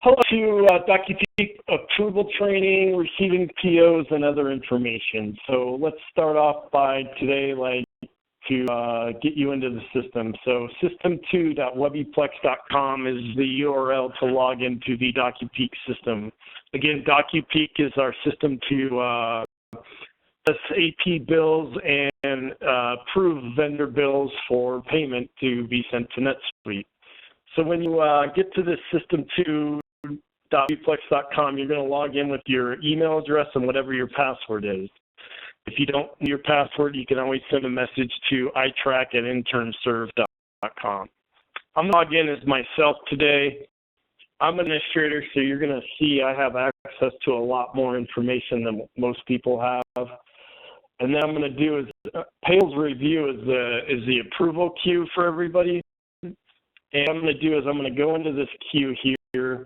Hello to DocuPeak approval training, receiving POs, and other information. So let's start off by today, to get you into the system. So system2.webbyplex.com is the URL to log into the DocuPeak system. Again, DocuPeak is our system to AP bills and approve vendor bills for payment to be sent to NetSuite. So when you get to this system2.webbyplex.com, you're going to log in with your email address and whatever your password is. If you don't know your password, you can always send a message to itrack@internserve.com. I'm going to log in as myself today. I'm an administrator, so you're going to see I have access to a lot more information than most people have. And then I'm going to do is payables review is the approval queue for everybody. And what I'm going to do is I'm going to go into this queue here,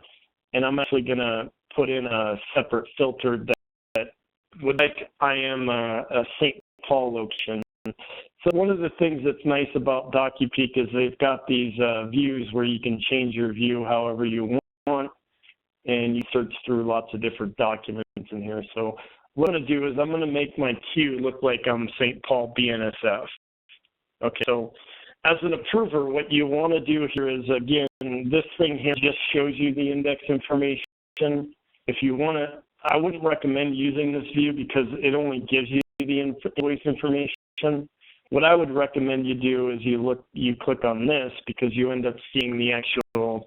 and I'm actually going to put in a separate filter that would like I am a St. Paul location. So one of the things that's nice about DocuPeak is they've got these views where you can change your view however you want, and you search through lots of different documents in here. So what I'm going to do is I'm going to make my queue look like I'm St. Paul BNSF. Okay, so as an approver, what you want to do here is, again, this thing here just shows you the index information. If you want to, I wouldn't recommend using this view because it only gives you the invoice information. What I would recommend you do is you click on this because you end up seeing the actual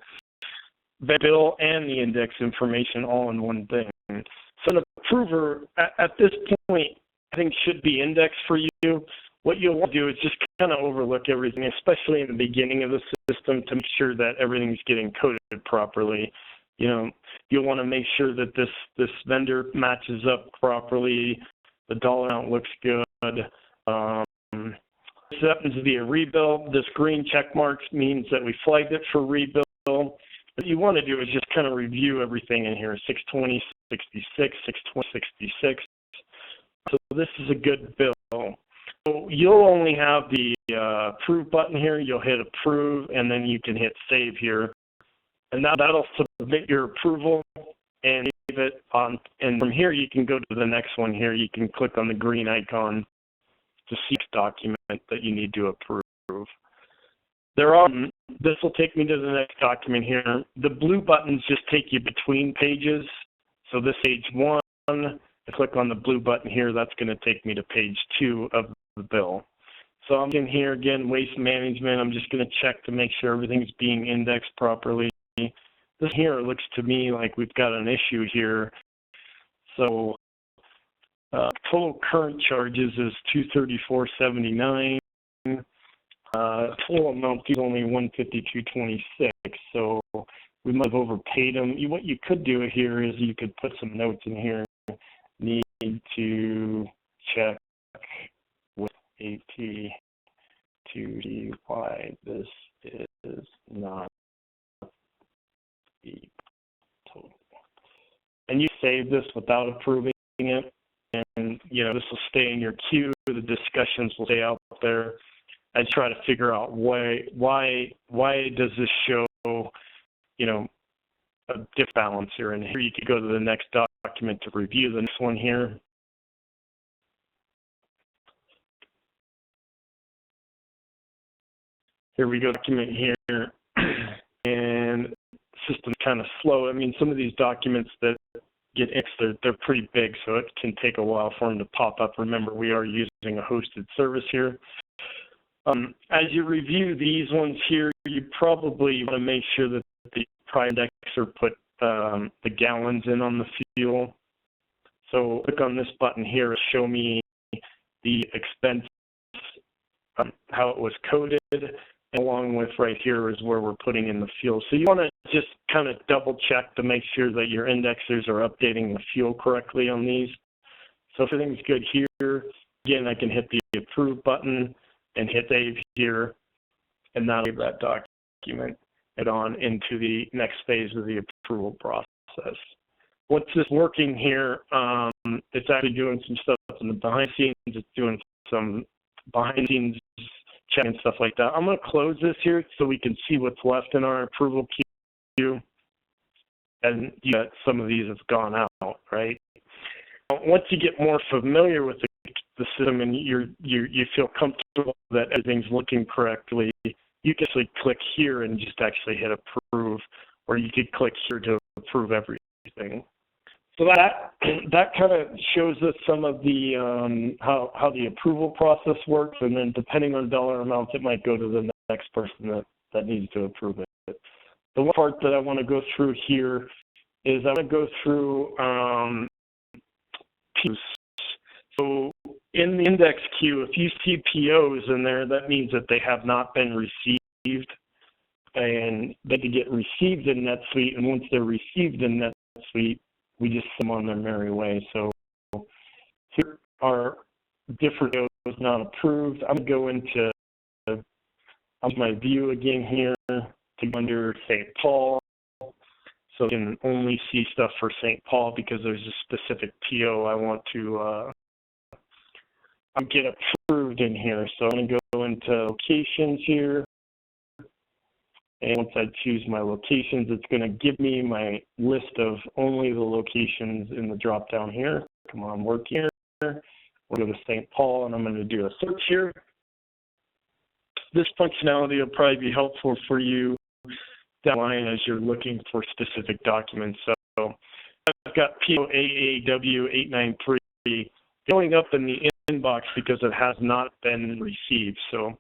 bill and the index information all in one thing. So an approver at this point, I think, should be indexed for you. What you'll want to do is just kind of overlook everything, especially in the beginning of the system, to make sure that everything's getting coded properly. You know, you'll want to make sure that this vendor matches up properly, the dollar amount looks good. This happens to be a rebill. This green check mark means that we flagged it for rebill. What you want to do is just kind of review everything in here, 620, 66, 620, 66. So this is a good bill. So you'll only have the approve button here. You'll hit approve, and then you can hit save here. And now that'll submit your approval and save it on. And from here, you can go to the next one here. You can click on the green icon to see the document that you need to approve. This will take me to the next document here. The blue buttons just take you between pages. So this page 1, I click on the blue button here. That's going to take me to page 2 of the bill. So I'm in here again, waste management. I'm just going to check to make sure everything's being indexed properly. This here looks to me like we've got an issue here. So total current charges is $234.79. Total amount is only $152.26. So we might have overpaid them. What you could do here is you could put some notes in here. Need to check with AP to see why this is not the total. And you save this without approving it, and this will stay in your queue. The discussions will stay out there. I try to figure out why does this show a diff balance here. And here you could go to the next document to review the next one here. Here we go, document here, and the system's kind of slow. I mean, some of these documents that get indexed, they're pretty big, so it can take a while for them to pop up. Remember, we are using a hosted service here. As you review these ones here, you probably want to make sure that the price indexer put the gallons in on the fuel. So click on this button here, show me the expense, how it was coded. Along with right here is where we're putting in the fuel. So you want to just kind of double check to make sure that your indexers are updating the fuel correctly on these. So if everything's good here, again, I can hit the approve button and hit save here, and that'll save that document and on into the next phase of the approval process. Once it's working here, it's actually doing some stuff in the behind the scenes. It's doing some behind the scenes check and stuff like that. I'm going to close this here so we can see what's left in our approval queue. and some of these have gone out, right? Once you get more familiar with the system and you feel comfortable that everything's looking correctly, you can actually click here and just actually hit approve, or you could click here to approve everything. So that kind of shows us some of the how the approval process works, and then depending on dollar amounts, it might go to the next person that needs to approve it. The one part that I want to go through here is I want to go through POs. So in the index queue, if you see POs in there, that means that they have not been received, and they could get received in NetSuite, and once they're received in NetSuite, we just send them on their merry way. So here are different POs not approved. I'm going to go into my view again here to go under St. Paul. So you can only see stuff for St. Paul because there's a specific PO I want to get approved in here. So I'm going to go into locations here. And once I choose my locations, it's going to give me my list of only the locations in the drop down here. Come on, work here. We'll go to St. Paul, and I'm going to do a search here. This functionality will probably be helpful for you down the line as you're looking for specific documents. So I've got POAAW893 going up in the inbox because it has not been received. So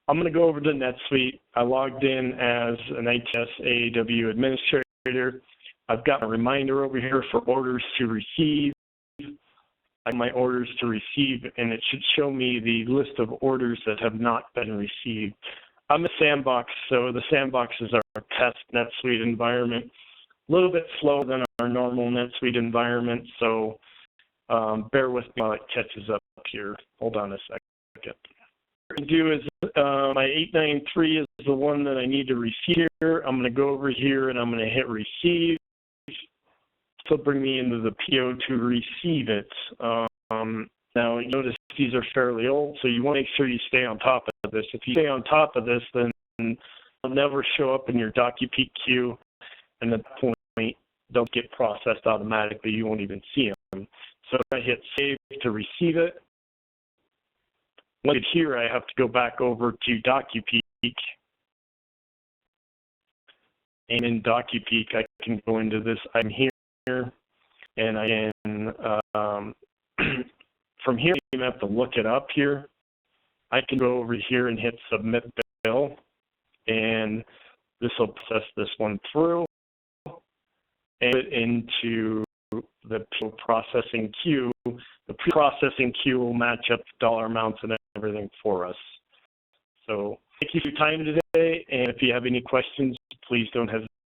I'm going to go over to NetSuite. I logged in as an ITS AAW administrator. I've got a reminder over here for orders to receive. I have my orders to receive, and it should show me the list of orders that have not been received. I'm a sandbox, so the sandbox is our test NetSuite environment. A little bit slower than our normal NetSuite environment, so bear with me while it catches up here. Hold on a second. What I'm going to do is my 893 is the one that I need to receive here. I'm going to go over here and I'm going to hit receive. This will bring me into the PO to receive it. Now, you notice these are fairly old, so you want to make sure you stay on top of this. If you stay on top of this, then it'll never show up in your DocuPeak queue, and at that point, they'll get processed automatically. You won't even see them. So I hit save to receive it. Once it's here, I have to go back over to DocuPeak. And in DocuPeak, I can go into this. I'm here, and I can, from here, you have to look it up here. I can go over here and hit submit bill, and this will process this one through and put it into the processing queue. The pre-processing queue will match up the dollar amounts and everything for us. So thank you for your time today, and if you have any questions, please don't hesitate